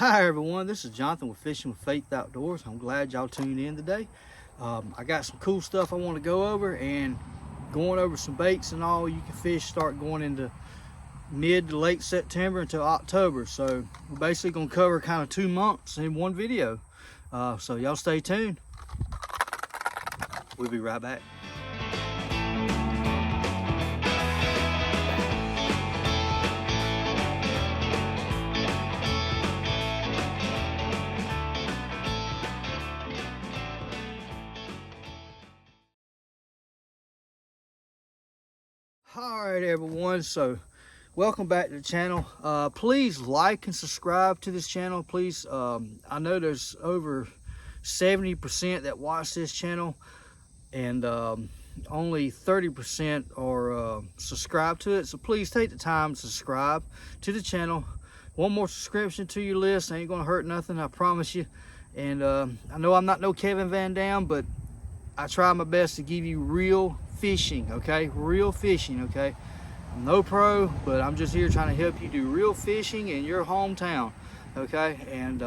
Hi everyone, this is Jonathan with Fishing with Faith Outdoors. I'm glad y'all tuned in today. I got some cool stuff I want to go over, and going over some baits and all. You can fish start going into mid to late September until October. So we're basically going to cover kind of 2 months in one video. So y'all stay tuned. We'll be right back. All right everyone, so welcome back to the channel. Please like and subscribe to this channel, please. I know there's over 70% that watch this channel, and only 30% are subscribed to it. So please take the time to subscribe to the channel. One more subscription to your list ain't gonna hurt nothing, I promise you. And I know I'm not no Kevin Van Dam, but I try my best to give you real fishing, okay? Real fishing, okay? I'm no pro, but I'm just here trying to help you do real fishing in your hometown, okay? And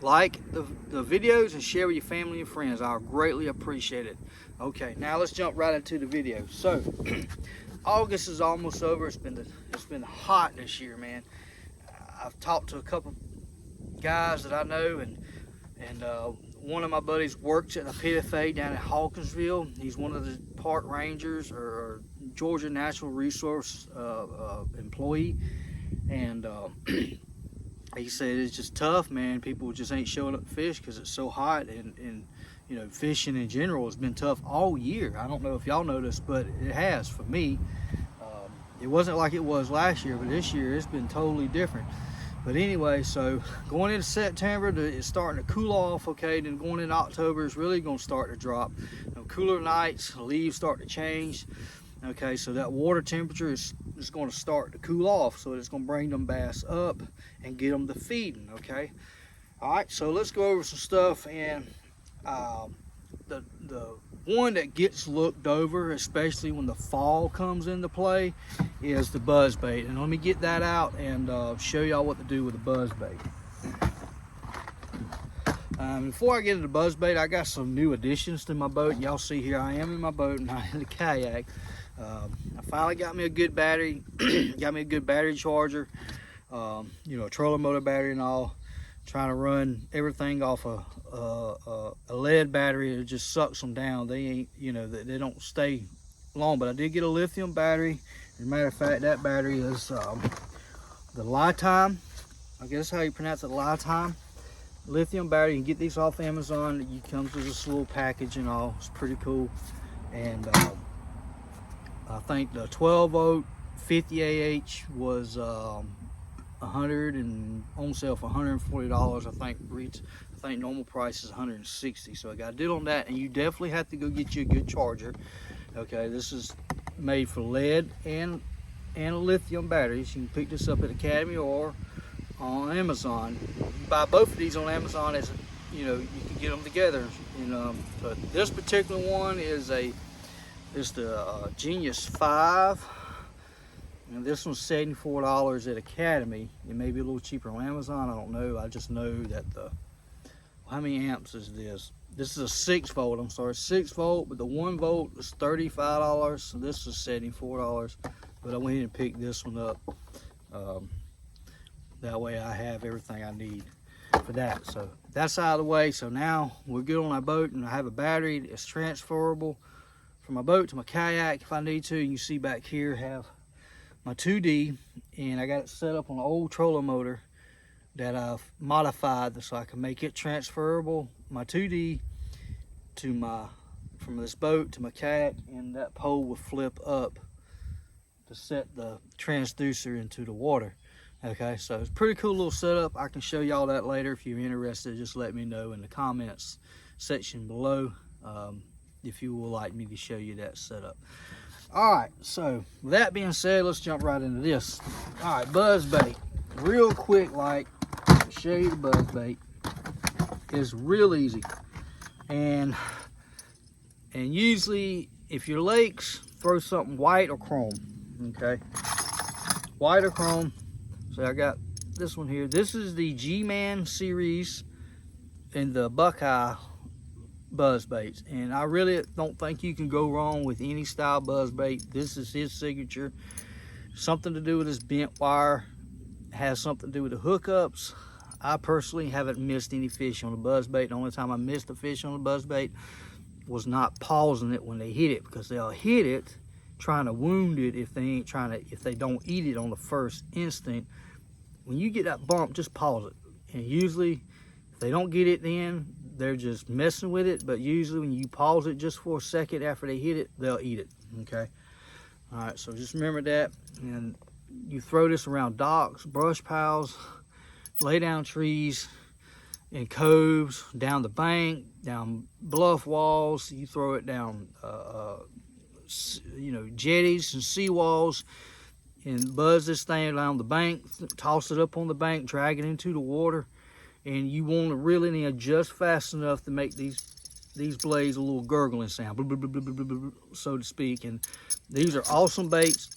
like the videos and share with your family and friends. I'll greatly appreciate it. Okay, now let's jump right into the video. So August is almost over. It's been hot this year, man. I've talked to a couple guys that I know, and one of my buddies works at the PFA down in Hawkinsville. He's one of the park rangers or Georgia Natural Resource employee, and he said it's just tough, man. People just ain't showing up to fish because it's so hot, and you know, fishing in general has been tough all year. I don't know if y'all noticed, but it has for me. It wasn't like it was last year, but this year it's been totally different. But anyway, so going into September, it's starting to cool off, okay? Then going into October, it's really going to start to drop. You know, cooler nights, leaves start to change, okay? So that water temperature is going to start to cool off, so it's going to bring them bass up and get them to feeding, okay? All right, so let's go over some stuff. And the one that gets looked over, especially when the fall comes into play, is the buzzbait. And let me get that out and show y'all what to do with the buzzbait. Before I get into the buzzbait, I got some new additions to my boat. Y'all see here I am in my boat, not in the kayak. I finally got me a good battery, got me a good battery charger, you know, a trolling motor battery and all. Trying to run everything off a lead battery. It just sucks them down. They ain't, you know, they don't stay long. But I did get a lithium battery. As a matter of fact, that battery is the Lithium, I guess how you pronounce it, Lithium lithium battery. You can get these off Amazon. It comes with this little package and all. It's pretty cool. And I think the 12 volt 50 AH was 100 and on sale for $140. I think normal price is 160. So I got a deal on that, and you definitely have to go get you a good charger. Okay, this is made for lead and lithium batteries. You can pick this up at Academy or on Amazon. You can buy both of these on Amazon, as you know, you can get them together. You know, but this particular one is the Genius 5. And this one's $74 at Academy. It may be a little cheaper on Amazon, I don't know. I just know that how many amps is this? This is a 6 volt, I'm sorry, 6 volt, but the 1 volt is $35, so this is $74. But I went ahead and picked this one up. That way I have everything I need for that. So that's out of the way. So now we're good on our boat, and I have a battery that's transferable from my boat to my kayak if I need to. You can see back here, have my 2D, and I got it set up on an old trolling motor that I've modified so I can make it transferable, my 2D to from this boat to my kayak, and that pole will flip up to set the transducer into the water. Okay, so it's a pretty cool little setup. I can show y'all that later. If you're interested, just let me know in the comments section below if you would like me to show you that setup. All right, so with that being said, let's jump right into this. All right, buzzbait. Real quick, like, show you the buzzbait. It's real easy. And usually, if your lakes, throw something white or chrome, okay? White or chrome. So I got this one here. This is the G-man series in the Buckeye buzz baits, and I really don't think you can go wrong with any style buzz bait. This is his signature. Something to do with his bent wire, has something to do with the hookups. I personally haven't missed any fish on the buzz bait. The only time I missed a fish on the buzz bait was not pausing it when they hit it, because they'll hit it trying to wound it if they don't eat it on the first instant. When you get that bump, just pause it. And usually if they don't get it, then they're just messing with it. But usually when you pause it just for a second after they hit it, they'll eat it. Okay, all right, so just remember that. And you throw this around docks, brush piles, lay down trees, in coves, down the bank, down bluff walls. You throw it down you know, jetties and seawalls, and buzz this thing around the bank, toss it up on the bank, drag it into the water. And you want to reel it in just fast enough to make these blades a little gurgling sound, blah, blah, blah, blah, blah, blah, so to speak. And these are awesome baits.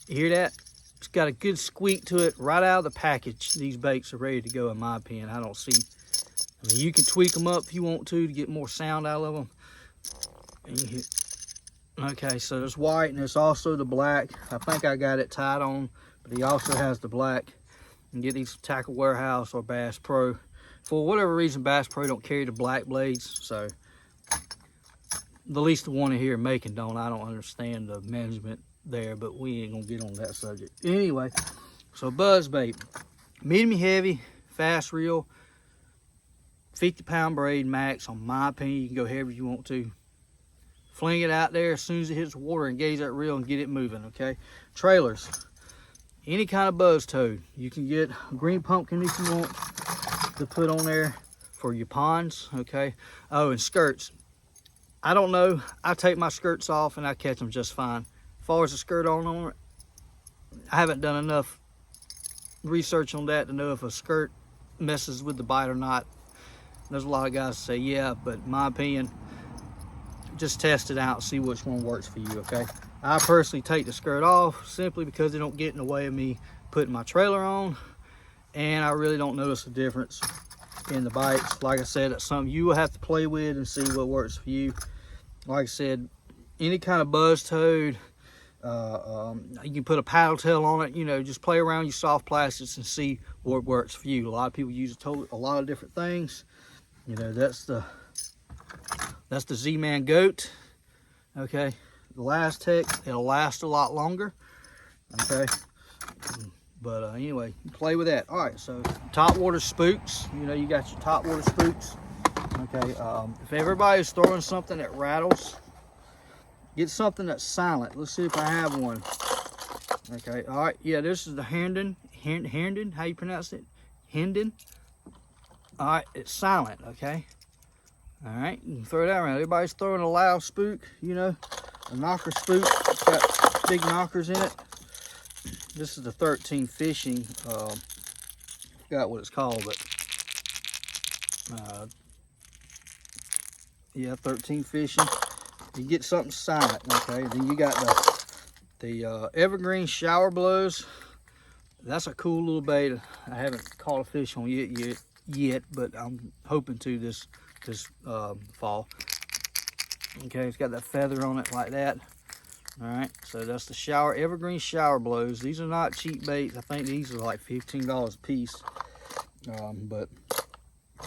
You hear that? It's got a good squeak to it right out of the package. These baits are ready to go, in my opinion. I mean, you can tweak them up if you want to get more sound out of them. And you hit. Okay, so there's white, and there's also the black. I think I got it tied on, but he also has the black. You can get these Tackle Warehouse or Bass Pro. For whatever reason, Bass Pro don't carry the black blades, so the least the one in here making don't. I don't understand the management there, but we ain't gonna get on that subject. Anyway, so buzz bait, medium heavy, fast reel, 50-pound braid max. On my opinion, you can go heavier if you want to. Fling it out there as soon as it hits the water, engage that reel and get it moving. Okay, trailers, any kind of buzz toad. You can get a green pumpkin if you want to put on there for your ponds. Okay, oh, and skirts. I don't know, I take my skirts off and I catch them just fine. As far as the skirt on it, I haven't done enough research on that to know if a skirt messes with the bite or not. There's a lot of guys that say yeah, but in my opinion, just test it out, see which one works for you. Okay, I personally take the skirt off simply because they don't get in the way of me putting my trailer on, and I really don't notice a difference in the bites. Like I said, that's something you will have to play with and see what works for you. Like I said, any kind of buzz toad, you can put a paddle tail on it. You know, just play around your soft plastics and see what works for you. A lot of people use a lot of different things. You know, that's the Z-man goat. Okay, the last tech, it'll last a lot longer. Okay, but anyway, play with that. All right, so top water spooks. You know, you got your top water spooks. Okay, if everybody's throwing something that rattles, get something that's silent. Let's see if I have one. Okay, all right, yeah, this is the Herndon, how you pronounce it? Herndon. All right, it's silent. Okay, all right, you can throw that around. Everybody's throwing a loud spook, you know, a knocker spook. It's got big knockers in it. This is the 13 fishing. Forgot what it's called, but yeah, 13 fishing. You get something silent. Okay, then you got the Evergreen shower blows. That's a cool little bait. I haven't caught a fish on yet, but I'm hoping to this fall. Okay, it's got that feather on it like that. All right, so that's the Evergreen shower blows. These are not cheap baits. I think these are like $15 a piece.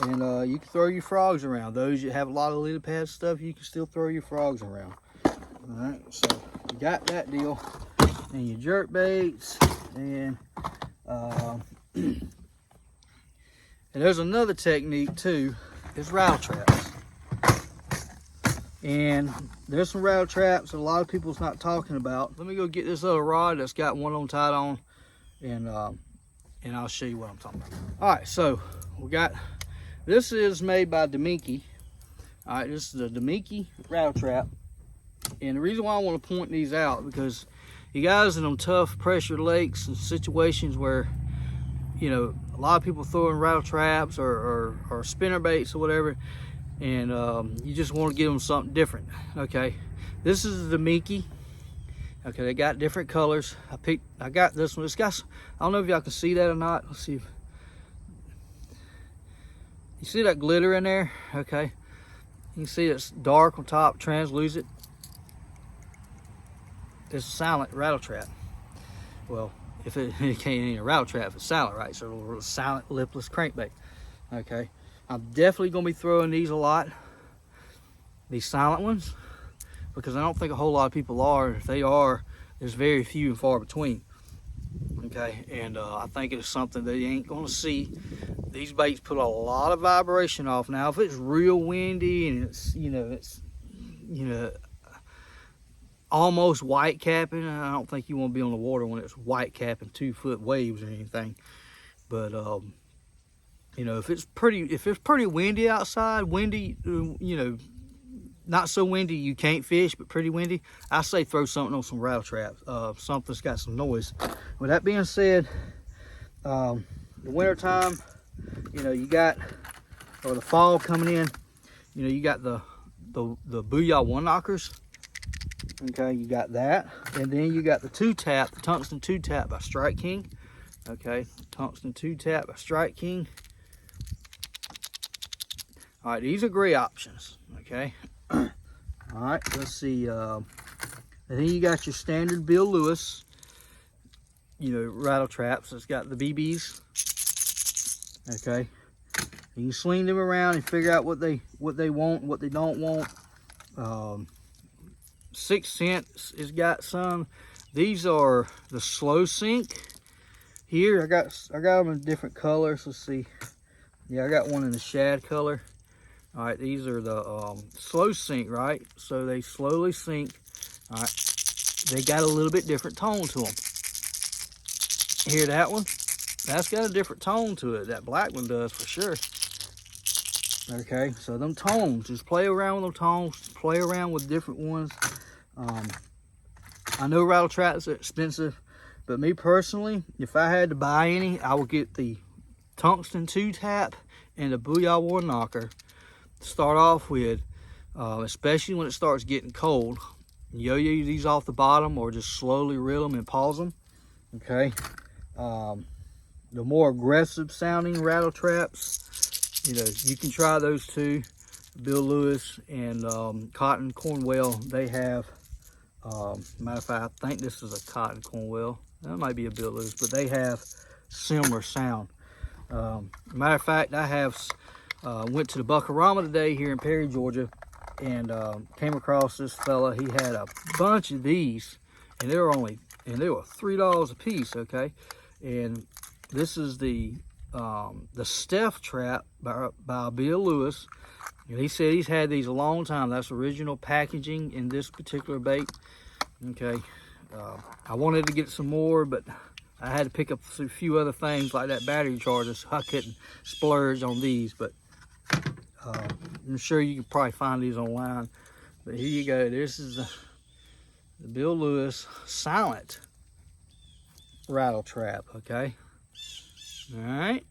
And you can throw your frogs around. Those that have a lot of lily pad stuff, you can still throw your frogs around. All right, so you got that deal. And your jerk baits, and there's another technique too. It's rattle traps. And there's some rattle traps that a lot of people's not talking about. Let me go get this other rod that's got one on tied on, and I'll show you what I'm talking about. All right, so we got, this is made by Damiki. All right, this is the Damiki rattle trap. And the reason why I want to point these out, because you guys in them tough pressure lakes and situations where, you know, a lot of people throwing rattle traps or spinner baits or whatever, and you just want to give them something different. Okay, this is the Damiki. Okay, they got different colors. I got this one. It's got, I don't know if y'all can see that or not. Let's see if you see that glitter in there. Okay, you can see it's dark on top, translucent. It's a silent rattle trap. Well, if it can't ain't a rattle trap, it's silent, right? So a silent lipless crankbait. Okay, I'm definitely gonna be throwing these a lot, these silent ones, because I don't think a whole lot of people are. If they are, there's very few and far between. Okay, and I think it's something that you ain't gonna see. These baits put a lot of vibration off. Now, if it's real windy and it's almost white capping, I don't think you want to be on the water when it's white capping 2-foot waves or anything. But if it's pretty windy outside, not so windy you can't fish, but pretty windy, I say throw something on some rattle traps, something that's got some noise. With that being said, the winter time, you got, or the fall coming in, you got the Booyah one knockers. Okay, you got that, and then you got the 2-tap, the tungsten 2-tap by Strike King. Okay, tungsten 2-tap by Strike King. All right, these are great options. Okay. All right, let's see. And then you got your standard Bill Lewis, rattle traps. It's got the BBs. Okay, you can sling them around and figure out what they want, what they don't want. 6 Sense has got some. These are the slow sink. Here I got them in different colors. Let's see. Yeah, I got one in the shad color. All right, these are the slow sink, right? So they slowly sink. All right, they got a little bit different tone to them. Hear that one? That's got a different tone to it. That black one does for sure. Okay, so them tones, just play around with them tones, play around with different ones. I know rattle traps are expensive, but me personally, if I had to buy any, I would get the tungsten 2-tap and the Booyah one knocker. Start off with, especially when it starts getting cold. Yo-yo these off the bottom or just slowly reel them and pause them. Okay. The more aggressive sounding rattle traps, you can try those too. Bill Lewis and Cotton Cornwell, they have, matter of fact, I think this is a Cotton Cornwell. That might be a Bill Lewis, but they have similar sound. Matter of fact, I have went to the Buckarama today here in Perry, Georgia, and came across this fella. He had a bunch of these, and they were $3 a piece. Okay, and this is the Steph trap by Bill Lewis. And he said he's had these a long time. That's original packaging in this particular bait. Okay, I wanted to get some more, but I had to pick up a few other things like that battery charger, so I couldn't splurge on these. But I'm sure you can probably find these online. But here you go. This is the Bill Lewis silent rattle trap. Okay. All right.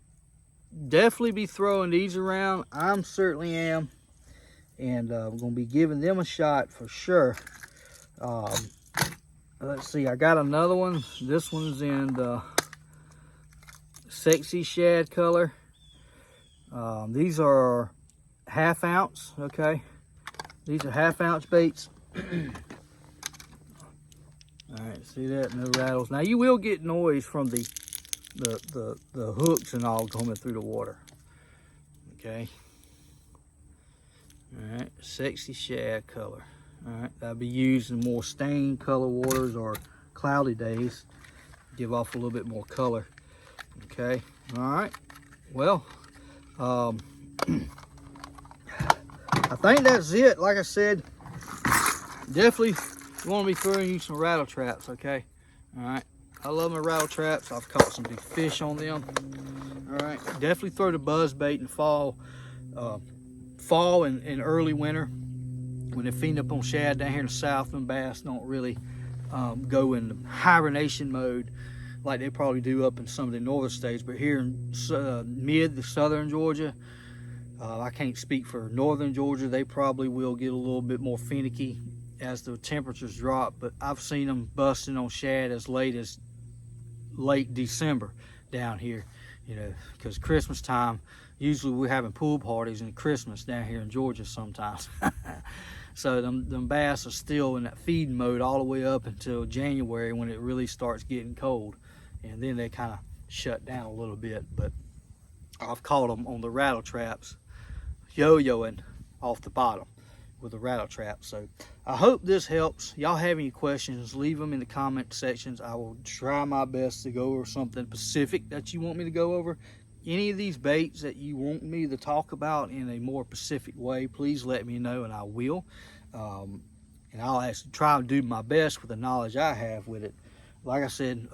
Definitely be throwing these around. I certainly am, and we're gonna be giving them a shot for sure. Let's see. I got another one. This one's in the sexy shad color. These are 1/2 ounce. Okay, these are 1/2 ounce baits. All right, see that? No rattles. Now you will get noise from the hooks and all coming through the water. Okay. All right, sexy shad color. All right, that'll be used in more stained color waters or cloudy days. Give off a little bit more color. Okay. All right. Well, I think that's it. Like I said, definitely want to be throwing you some rattle traps. Okay. All right. I love my rattle traps. I've caught some big fish on them. All right. Definitely throw the buzz bait in fall, and early winter when they're feeding up on shad down here in the south. Them bass don't really go in hibernation mode like they probably do up in some of the northern states. But here in the southern Georgia, I can't speak for northern Georgia. They probably will get a little bit more finicky as the temperatures drop, but I've seen them busting on shad as late as late December down here, you know, because Christmas time, usually we're having pool parties in Christmas down here in Georgia sometimes. So them bass are still in that feeding mode all the way up until January, when it really starts getting cold, and then they kind of shut down a little bit. But I've caught them on the rattle traps, yo-yoing off the bottom with a rattle trap. So I hope this helps. Y'all have any questions, leave them in the comment sections. I will try my best to go over something specific that you want me to go over. Any of these baits that you want me to talk about in a more specific way, please let me know, and I will. And I'll actually try to do my best with the knowledge I have with it. Like I said,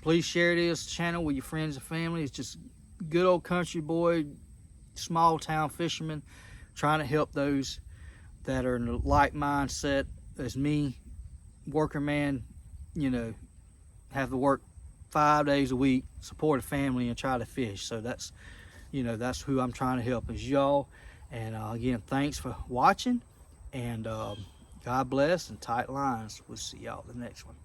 please share this channel with your friends and family. It's just good old country boy, small town fisherman, trying to help those that are in the like mindset as me, worker man, you know, have to work 5 days a week, support a family, and try to fish. So that's, you know, that's who I'm trying to help, is y'all. And again, thanks for watching, and God bless, and tight lines. We'll see y'all the next one.